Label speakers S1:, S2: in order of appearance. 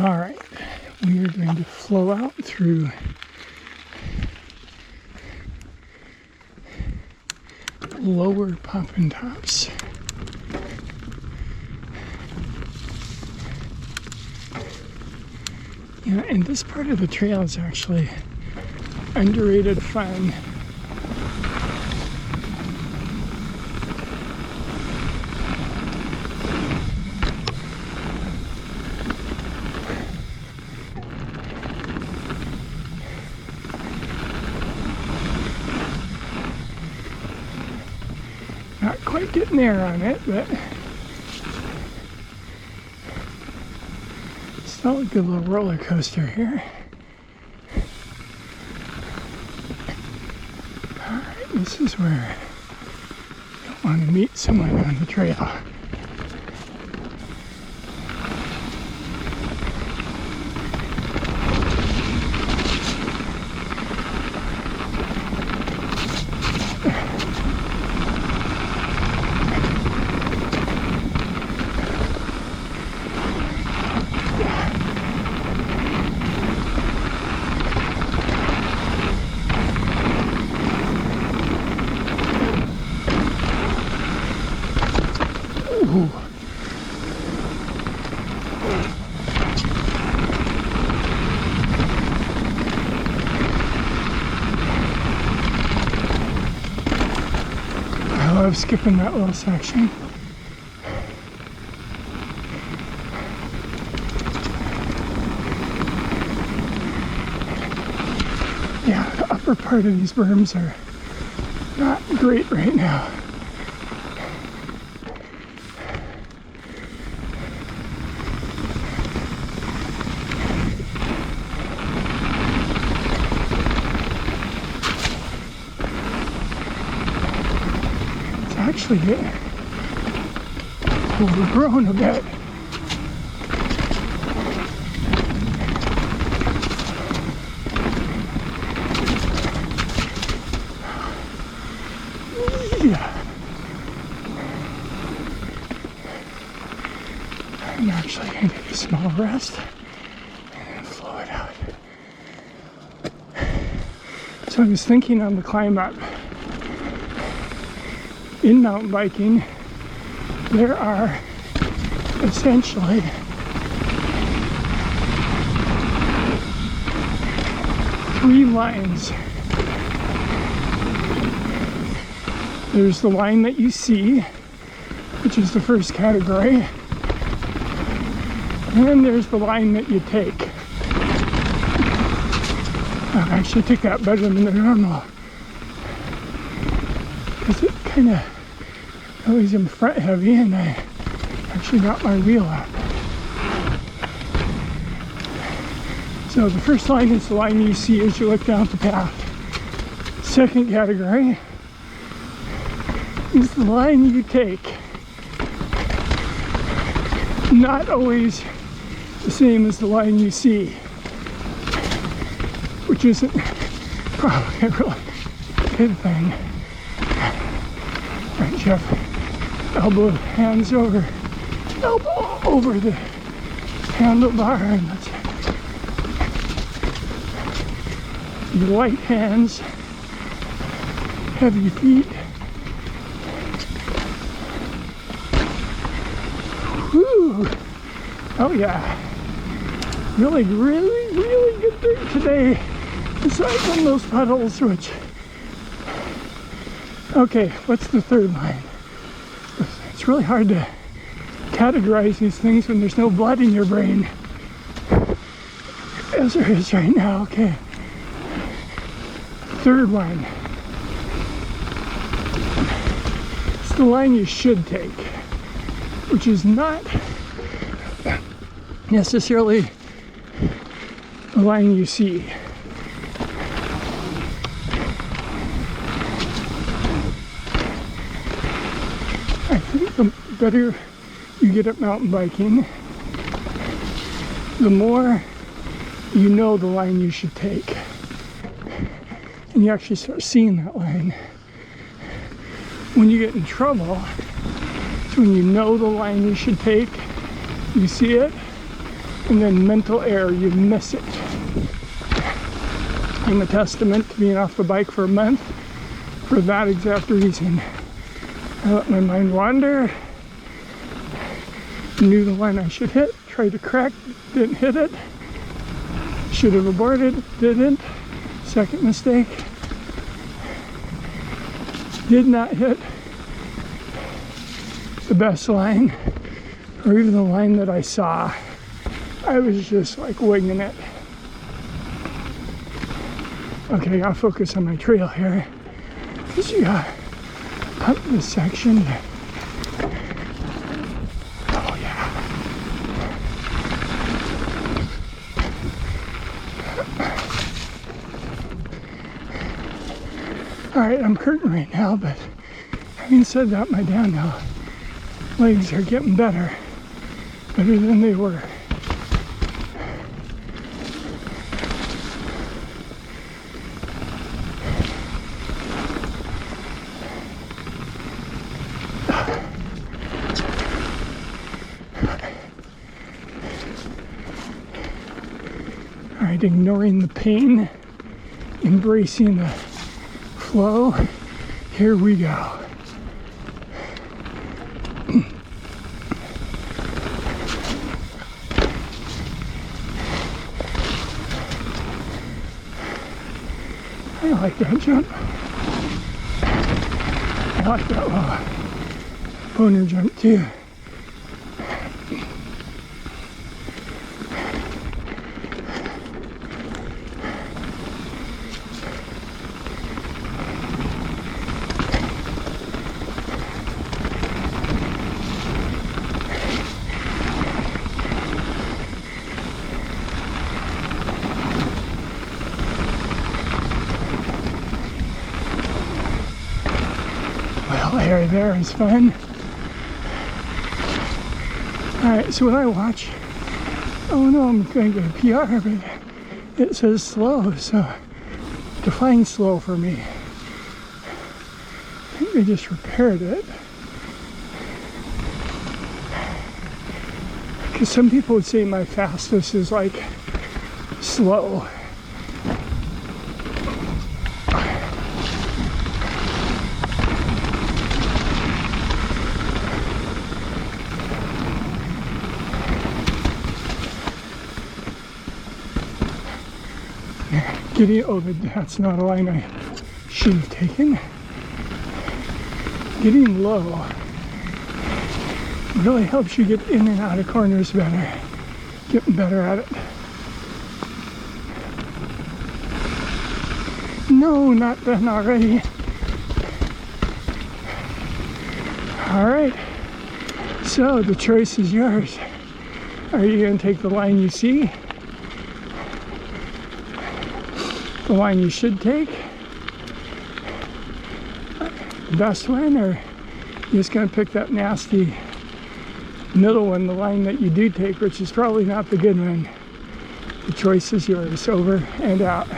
S1: All right, we are going to flow out through lower Poppin tops. Yeah, and this part of the trail is actually underrated fun. Not quite getting there on it, but still a good little roller coaster here. Alright, this is where you want to meet someone on the trail. Ooh. I love skipping that little section. Yeah, the upper part of these berms are not great right now. Actually getting overgrown a bit. Yeah. I'm actually going to take a small rest and then flow it out. So I was thinking on the climb up, in mountain biking, there are essentially three lines. There's the line that you see, which is the first category, and then there's the line that you take. I actually take that better than the normal, because it kind of always in front heavy, and I actually got my wheel up. So the first line is the line you see as you look down the path. Second category is the line you take. Not always the same as the line you see, which isn't probably a really good thing. Right, Jeff? Elbow over the handlebar, and that's your light hands, heavy feet. Whew. Oh yeah. Really good thing today, aside from those puddles, which... Okay, what's the third line? It's really hard to categorize these things when there's no blood in your brain, as there is right now. Okay. Third line. It's the line you should take, which is not necessarily the line you see. I think the better you get at mountain biking, the more you know the line you should take. And you actually start seeing that line. When you get in trouble, it's when you know the line you should take, you see it, and then mental error, you miss it. I'm a testament to being off the bike for a month for that exact reason. I let my mind wander, knew the line I should hit, tried to correct, didn't hit it, should have aborted, didn't. Second mistake, did not hit the best line, or even the line that I saw. I was just like winging it. Okay, I'll focus on my trail here. Because you got up this section. Oh yeah. Alright, I'm hurting right now, but having said that, my downhill legs are getting better than they were. All right, ignoring the pain, embracing the flow. Here we go. I like that jump. I like that little boner jump too. Area there is fun. Alright, so when I watch, oh no, I'm going to get a PR, but it says slow, so define slow for me. I think they just repaired it. Because some people would say my fastest is like slow. That's not a line I should have taken. Getting low really helps you get in and out of corners better. Getting better at it. No, not done already. Alright, so the choice is yours. Are you going to take the line you see? The line you should take, the best one, or you're just going to pick that nasty middle one, the line that you do take, which is probably not the good one. The choice is yours. Over and out.